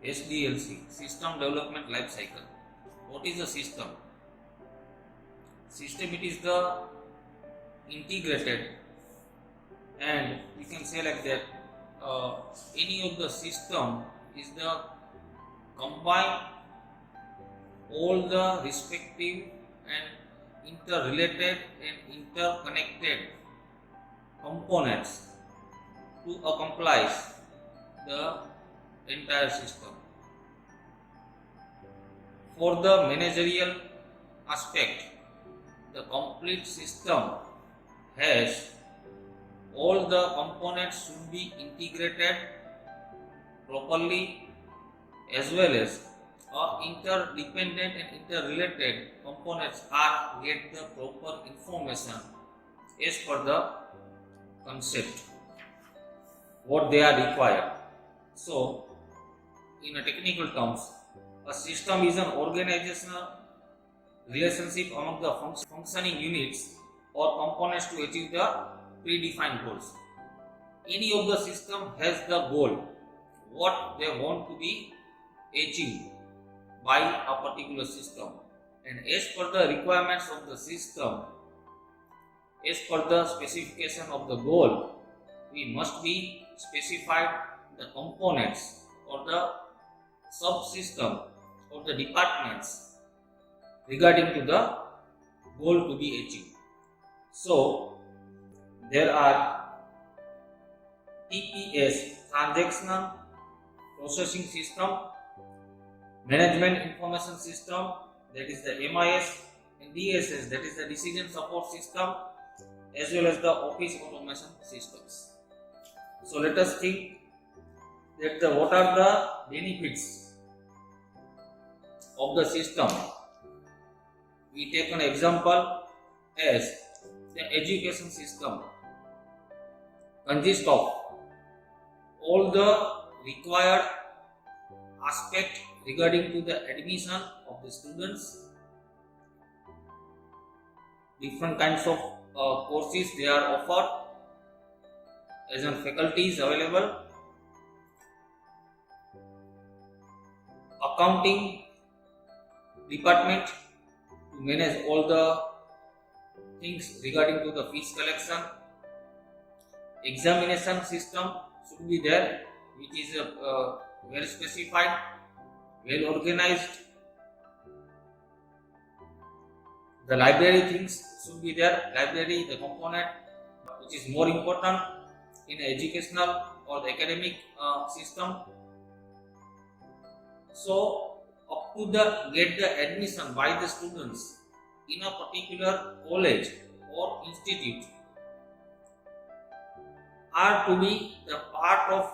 SDLC, System Development Life Cycle. What is a system? System, it is the integrated, and you can say like that, any of the system is the combine all the respective and interrelated and interconnected components to accomplish the entire system. For the managerial aspect, the complete system has all the components should be integrated properly, as well as interdependent and interrelated components are get the proper information as per the concept what they are required. So, in a technical terms, a system is an organizational relationship among the functioning units or components to achieve the predefined goals. Any of the system has the goal, what they want to be achieved by a particular system, and as per the requirements of the system, as per the specification of the goal, we must be specified the components or the subsystem or the departments regarding to the goal to be achieved. So there are TPS, Transactional Processing System, Management Information System, that is the MIS, and DSS, that is the Decision Support System, as well as the Office Automation Systems. So let us think that what are the benefits of the system. We take an example as the education system consists of all the required aspect regarding to the admission of the students, different kinds of courses they are offered, as in faculties available, accounting department to manage all the things regarding to the fees collection, examination system should be there, which is well specified, well organized. The library things should be there, library, the component which is more important in educational or the academic system. So up to the get the admission by the students in a particular college or institute are to be the part of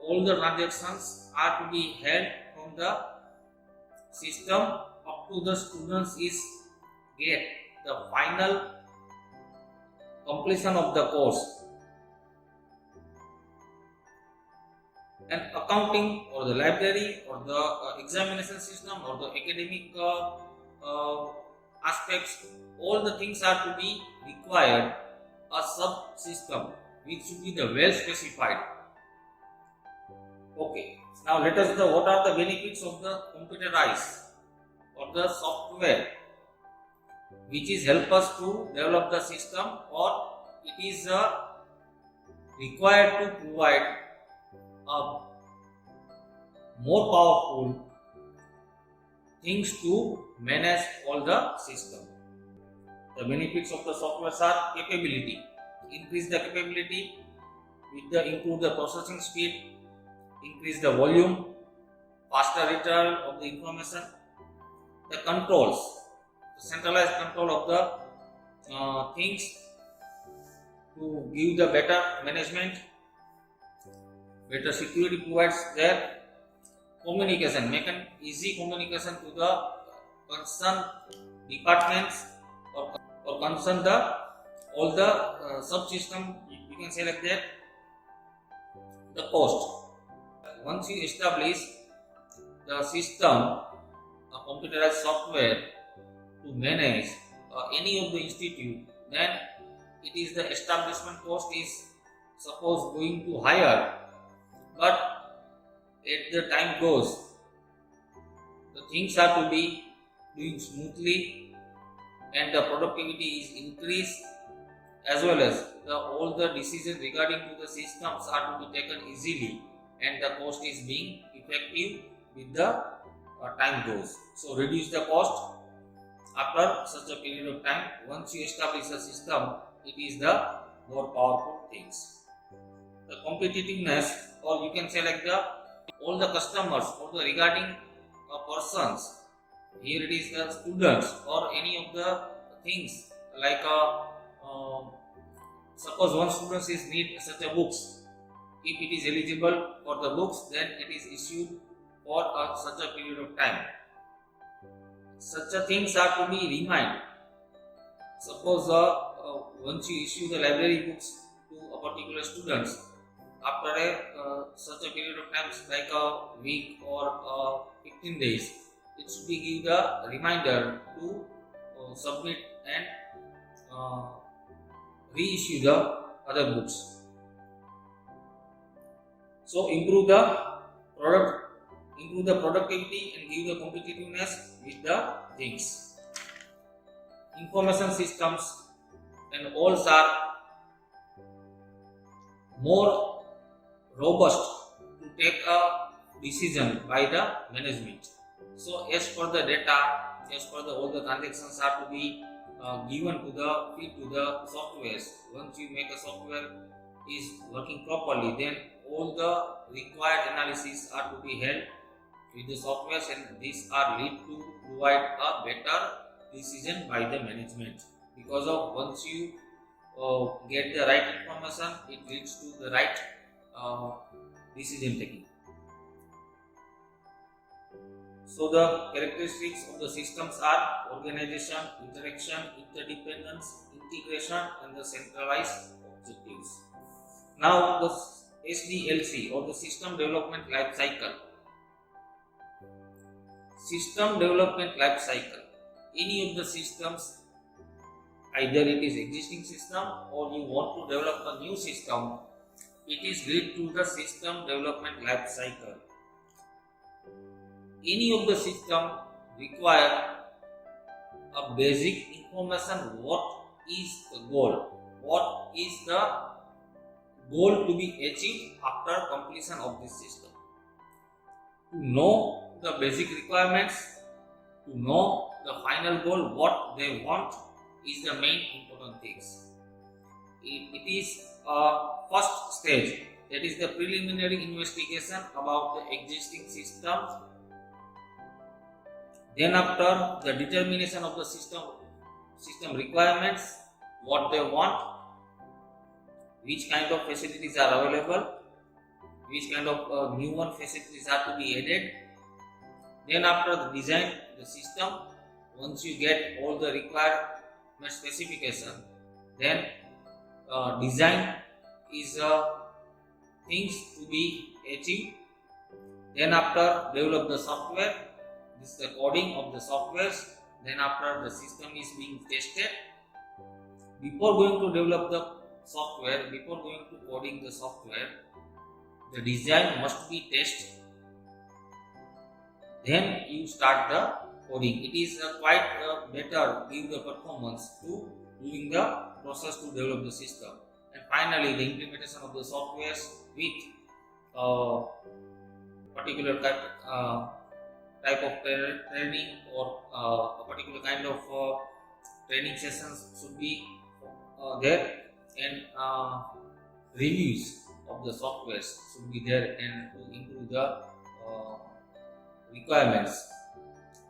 all the transactions are to be held from the system up to the students is get the final completion of the course. And accounting or the library or the examination system or the academic aspects, all the things are to be required a subsystem which should be the well specified. Okay, now let us know what are the benefits of the computerized or the software which is help us to develop the system, or it is required to provide a more powerful things to manage all the system. The benefits of the software are capability, increase the capability with the improve the processing speed, increase the volume, faster return of the information, the controls, the centralized control of the things to give the better management, better security provides their communication, make an easy communication to the concerned departments or concern the all the subsystem, you can say like that. The cost, once you establish the system, a computerized software to manage any of the institute, then it is the establishment cost is suppose going to higher, but as the time goes things are to be doing smoothly and the productivity is increased, as well as all the decisions regarding to the systems are to be taken easily and the cost is being effective with the time goes. So reduce the cost after such a period of time. Once you establish a system, it is the more powerful things. The competitiveness, or you can say like the all the customers, all the regarding persons, here it is the students or any of the things like suppose one student is need such a books. If it is eligible for the books, then it is issued for such a period of time. Such a things are to be reminded. Suppose once you issue the library books to a particular students, after such a period of time like a week or 15 days, it should be give the reminder to submit and reissue the other books. So improve the productivity and give the competitiveness with the things. Information systems and all are more robust to take a decision by the management. So as per the data, as per the all the transactions are to be given to the feed to the softwares. Once you make a software is working properly, then all the required analysis are to be held with the softwares, and these are lead to provide a better decision by the management. Because of once you get the right information, it leads to the right decision taking. So the characteristics of the systems are organization, interaction, interdependence, integration, and the centralized objectives. Now the SDLC, or the System Development Life Cycle. System Development Life Cycle. Any of the systems, either it is existing system or you want to develop a new system, it is lead to the System Development Life Cycle. Any of the system require a basic information. What is the goal? What is the goal to be achieved after completion of this system? To know the basic requirements, to know the final goal, what they want, is the main important things. It is a first stage, that is the preliminary investigation about the existing system. Then after the determination of the system requirements, what they want, which kind of facilities are available, which kind of new one facilities are to be added. Then after the design the system, once you get all the required specification, then design is things to be achieved. Then after develop the software, this is the coding of the softwares. Then after the system is being tested, before going to develop the software, before going to coding the software, the design must be tested. Then you start the coding. It is quite better give the performance to during the process to develop the system. And finally, the implementation of the softwares with particular type of training or a particular kind of training sessions should be there, and reviews of the softwares should be there, and to improve the requirements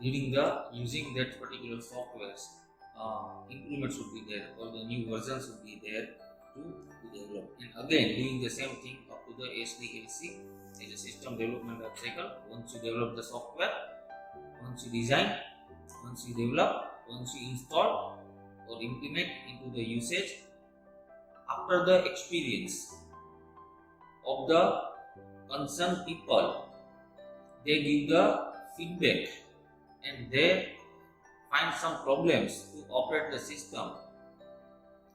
during the using that particular softwares. Improvement should be there, or the new version should be there to develop. And again, doing the same thing up to the SDLC, is a system development life cycle. Once you develop the software, once you design, once you develop, once you install or implement into the usage, after the experience of the concerned people, they give the feedback and they find some problems to operate the system.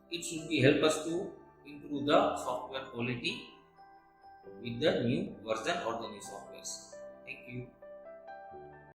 It should be help us to improve the software quality with the new version or the new softwares. Thank you.